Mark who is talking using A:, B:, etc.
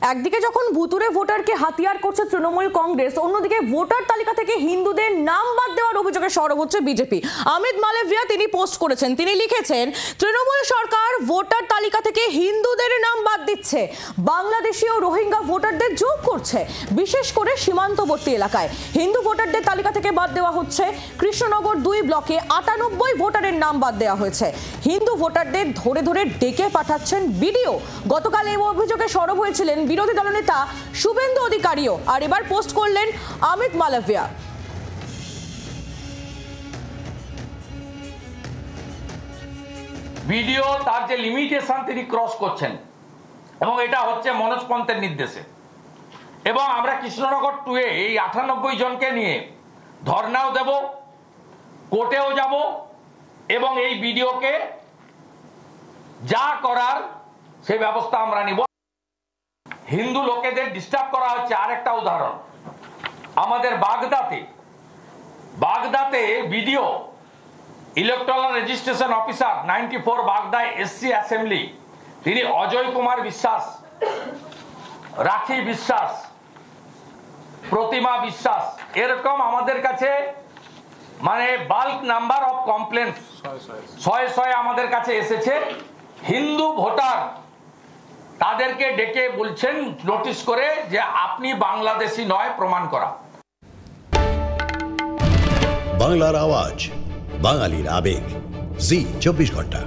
A: একদিকে যখন ভুতুরে ভোটারকে হাতিয়ার করছে তৃণমূল কংগ্রেস, অন্যদিকে ভোটার তালিকা থেকে হিন্দুদের নাম বাদ দেওয়ার অভিযোগে সরব হচ্ছে বিজেপি। অমিত মালভিয়া তিনি পোস্ট করেছেন, তিনি লিখেছেন, তৃণমূল সরকার ভোটার তালিকা থেকে হিন্দুদের নাম বাদ দিচ্ছে, বাংলাদেশি ও রোহিঙ্গা ভোটারদের যোগ করছে, বিশেষ করে সীমান্তবর্তী এলাকায়। হিন্দু ভোটারদের তালিকা থেকে বাদ দেওয়া হচ্ছে। কৃষ্ণনগর 2 ব্লকে 98 ভোটারের নাম বাদ দেওয়া হয়েছে। হিন্দু ভোটারদের ধরে ধরে ডেকে পাঠাচ্ছেন বিডিও। গতকাল এই অভিযোগে সরব হয়েছিলেন বিরোধী দলনেতা শুভেন্দু অধিকারীও, আর এবার পোস্ট করলেন অমিত মালভিয়া।
B: ভিডিও তার যে লিমিটেশন তিনি ক্রস করছেন, এবং এটা হচ্ছে মনোজ পন্থের নির্দেশে। এবং আমরা কৃষ্ণনগর 2 এ এই 98 জনকে নিয়ে ধর্নাও দেব, কোর্টেও যাব, এবং এই ভিডিওকে যা করার সেই ব্যবস্থা আমরা নিব। হিন্দু লোকেদের ডিস্টার্ব করা হচ্ছে। আরেকটা উদাহরণ, আমাদের বাগদাতে ভিডিও ইলেকট্রাল রেজিস্ট্রেশন অফিসার 94 বাগদা এসসি অ্যাসেম্বলি, তিনি অজয় কুমার বিশ্বাস, রাখি বিশ্বাস, প্রতিমা বিশ্বাস, এরকম আমাদের কাছে মানে বাল্ক নাম্বার অফ কমপ্লেন্ট 100 আমাদের কাছে এসেছে। হিন্দু ভোটার তাদেরকে ডেকে বলছেন নোটিশ করে যে আপনি বাংলাদেশি নয় প্রমাণ করা।
C: বাংলার আওয়াজ, বাঙালির আবেগ, জি 24 ঘন্টা।